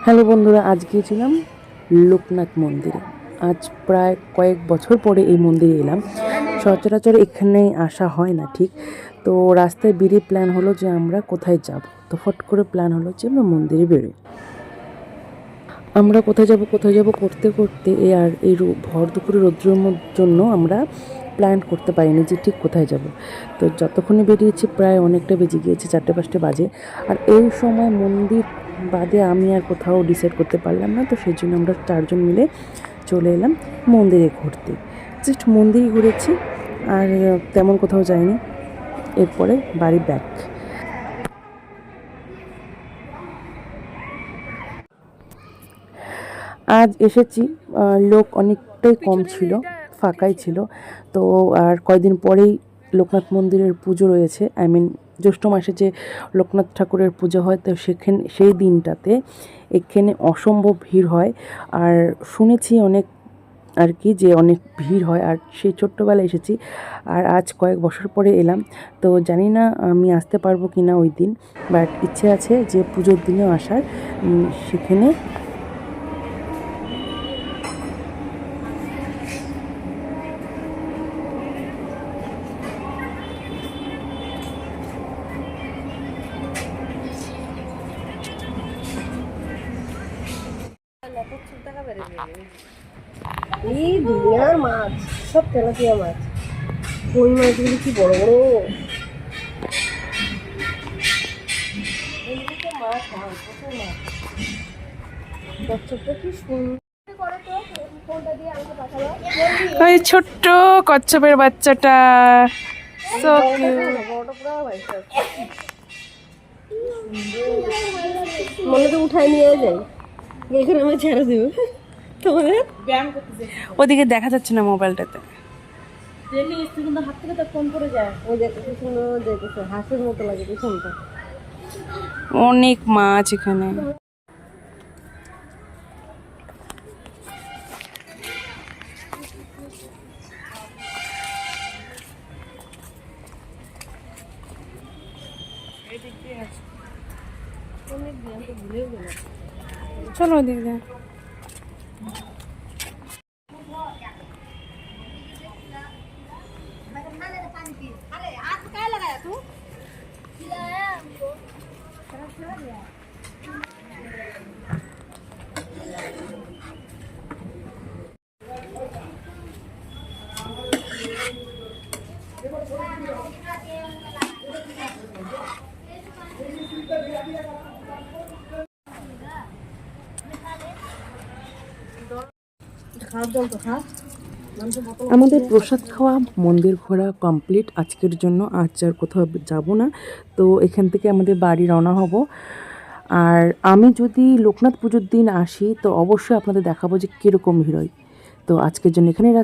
Hello বন্ধুরা, আজ গিয়েছিলাম লোকনাথ মন্দিরে। আজ প্রায় কয়েক বছর পরে এই মন্দিরে এলাম। সচরাচর এখানে আসা হয় না ঠিক। তো রাস্তায় বেরিয়ে প্ল্যান হলো যে আমরা কোথায় যাব। তো ফট করে প্ল্যান হলো যে আমরা মন্দিরে বেরোই। আমরা কোথায় যাব করতে করতে এই ভর দুপুরে রৌদ্রের জন্য আমরা প্ল্যান করতে পারিনি যে ঠিক কোথায় যাব। তো যতক্ষণে বেরিয়েছি প্রায় অনেকটা বেজে গিয়েছে, 4-5 বাজে। আর এই সময় মন্দির বাদে আমি আর কোথাও ডিসাইড করতে পারলাম না। তো সেই জন্য আমরা 4জন মিলে চলে এলাম মন্দিরে ঘুরতে। জাস্ট মন্দিরই ঘুরেছি, আর তেমন কোথাও যাইনি। এরপরে বাড়ি ব্যাক। আজ এসেছি, লোক অনেকটাই কম ছিল, ফাঁকাই ছিল। তো আর কয়দিন পরেই লোকনাথ মন্দিরের পুজো রয়েছে। জ্যৈষ্ঠ মাসে যে লোকনাথ ঠাকুরের পুজো হয়, তো সেই দিনটাতে এখানে অসম্ভব ভিড় হয়। আর শুনেছি অনেক আর কি যে অনেক ভিড় হয়। আর সেই ছোট্টবেলায় এসেছি, আর আজ কয়েক বছর পরে এলাম। তো জানি না আমি আসতে পারবো কি না ওই দিন, বাট ইচ্ছে আছে যে পুজোর দিনেও আসার। সেখানে এই দুনিয়ার মাছ, সব তেলাপিয়া মাছ। কই মাছগুলি কি বড় বড়! মাছ হয়, প্রচুর মাছ। কচ্ছপটা কি সুন্দর! ওই ছোট্ট কচ্ছপের বাচ্চাটা so cute। বড়টা পুরো মনে তো উঠায় নিয়ে যাই, এখানে আমি ছেড়ে দেবো তোমাদের। ওদিকে দেখা যাচ্ছে না মোবাইলটাতে। কিন্তু হাত থেকে তো ফোন করে যায়। ওই দেখো কি সুন্দর দেখতেছে, হাঁসের মতো লাগে পিছনটা। অনেক মাছ এখানে। চলো ওদিকে যাই। আমাদের প্রসাদ খাওয়া, মন্দির ঘোরা কমপ্লিট আজকের জন্য। আজ আর কোথাও যাব না। তো এখান থেকে আমাদের বাড়ি রওনা হব। আর আমি যদি লোকনাথ পুজোর দিন আসি তো অবশ্যই আপনাদের দেখাবো যে কীরকম ভিড় হয়। তো আজকের জন্য এখানেই